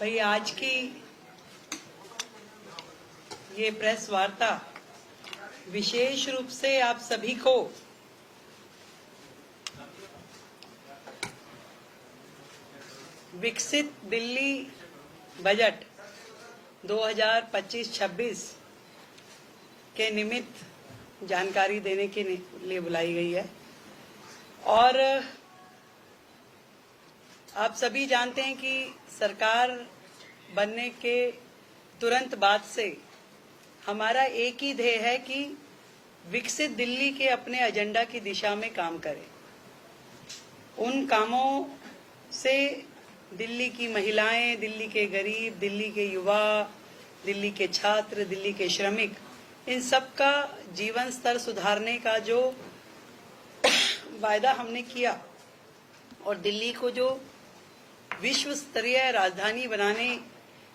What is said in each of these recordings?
भाई आज की ये प्रेस वार्ता विशेष रूप से आप सभी को विकसित दिल्ली बजट 2025-26 के निमित्त जानकारी देने के लिए बुलाई गई है। और आप सभी जानते हैं कि सरकार बनने के तुरंत बाद से हमारा एक ही ध्येय है कि विकसित दिल्ली के अपने एजेंडा की दिशा में काम करें। उन कामों से दिल्ली की महिलाएं, दिल्ली के गरीब, दिल्ली के युवा, दिल्ली के छात्र, दिल्ली के श्रमिक, इन सब का जीवन स्तर सुधारने का जो वायदा हमने किया और दिल्ली को जो विश्व स्तरीय राजधानी बनाने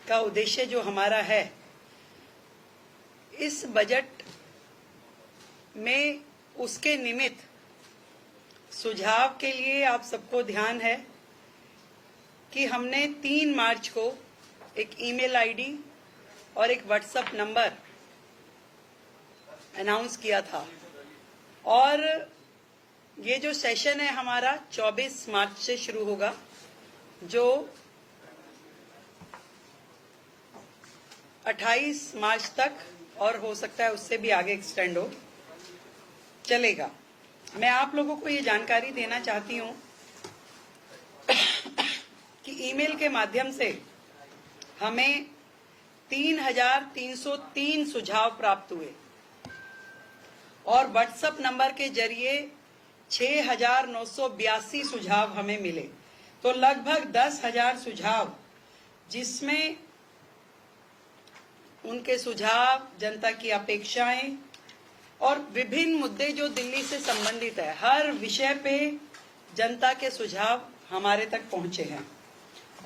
का उद्देश्य जो हमारा है, इस बजट में उसके निमित्त सुझाव के लिए आप सबको ध्यान है कि हमने 3 मार्च को एक ईमेल आईडी और एक व्हाट्सएप नंबर अनाउंस किया था। और ये जो सेशन है हमारा 24 मार्च से शुरू होगा, जो 28 मार्च तक और हो सकता है उससे भी आगे एक्सटेंड हो चलेगा। मैं आप लोगों को ये जानकारी देना चाहती हूँ कि ईमेल के माध्यम से हमें 3,303 सुझाव प्राप्त हुए और व्हाट्सएप नंबर के जरिए 6,982 सुझाव हमें मिले। तो लगभग 10,000 सुझाव, जिसमें उनके सुझाव, जनता की अपेक्षाएं और विभिन्न मुद्दे जो दिल्ली से संबंधित है, हर विषय पे जनता के सुझाव हमारे तक पहुंचे हैं।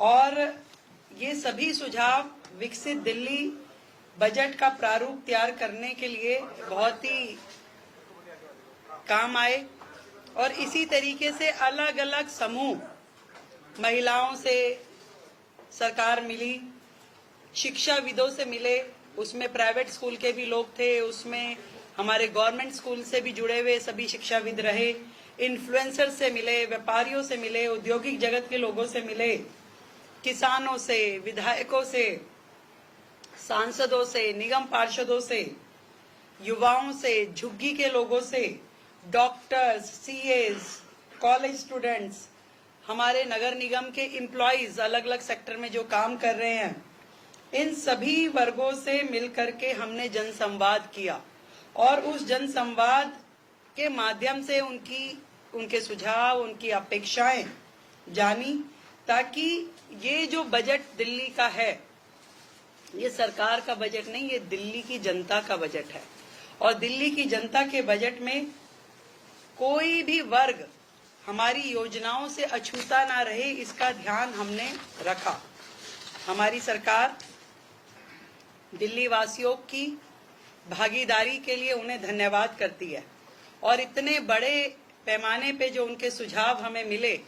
और ये सभी सुझाव विकसित दिल्ली बजट का प्रारूप तैयार करने के लिए बहुत ही काम आए। और इसी तरीके से अलग अलग समूह, महिलाओं से सरकार मिली, शिक्षाविदों से मिले, उसमें प्राइवेट स्कूल के भी लोग थे, उसमें हमारे गवर्नमेंट स्कूल से भी जुड़े हुए सभी शिक्षाविद रहे, इन्फ्लुएंसर से मिले, व्यापारियों से मिले, औद्योगिक जगत के लोगों से मिले, किसानों से, विधायकों से, सांसदों से, निगम पार्षदों से, युवाओं से, झुग्गी के लोगों से, डॉक्टर्स, सीएस, कॉलेज स्टूडेंट्स, हमारे नगर निगम के एम्प्लॉइज अलग अलग सेक्टर में जो काम कर रहे हैं, इन सभी वर्गों से मिलकर के हमने जनसंवाद किया और उस जनसंवाद के माध्यम से उनके सुझाव, उनकी अपेक्षाएं जानी, ताकि ये जो बजट दिल्ली का है, ये सरकार का बजट नहीं, ये दिल्ली की जनता का बजट है। और दिल्ली की जनता के बजट में कोई भी वर्ग हमारी योजनाओं से अछूता ना रहे, इसका ध्यान हमने रखा। हमारी सरकार दिल्ली वासियों की भागीदारी के लिए उन्हें धन्यवाद करती है और इतने बड़े पैमाने पे जो उनके सुझाव हमें मिले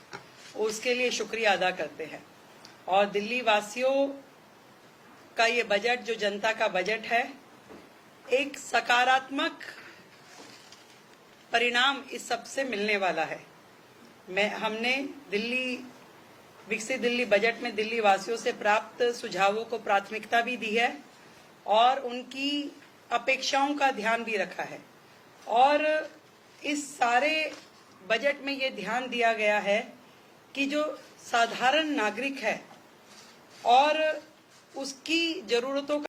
उसके लिए शुक्रिया अदा करते हैं। और दिल्ली वासियों का ये बजट, जो जनता का बजट है, एक सकारात्मक परिणाम इस सबसे मिलने वाला है। हमने विकसित दिल्ली बजट में दिल्ली वासियों से प्राप्त सुझावों को प्राथमिकता भी दी है और उनकी अपेक्षाओं का ध्यान भी रखा है। और इस सारे बजट में ये ध्यान दिया गया है कि जो साधारण नागरिक है और उसकी जरूरतों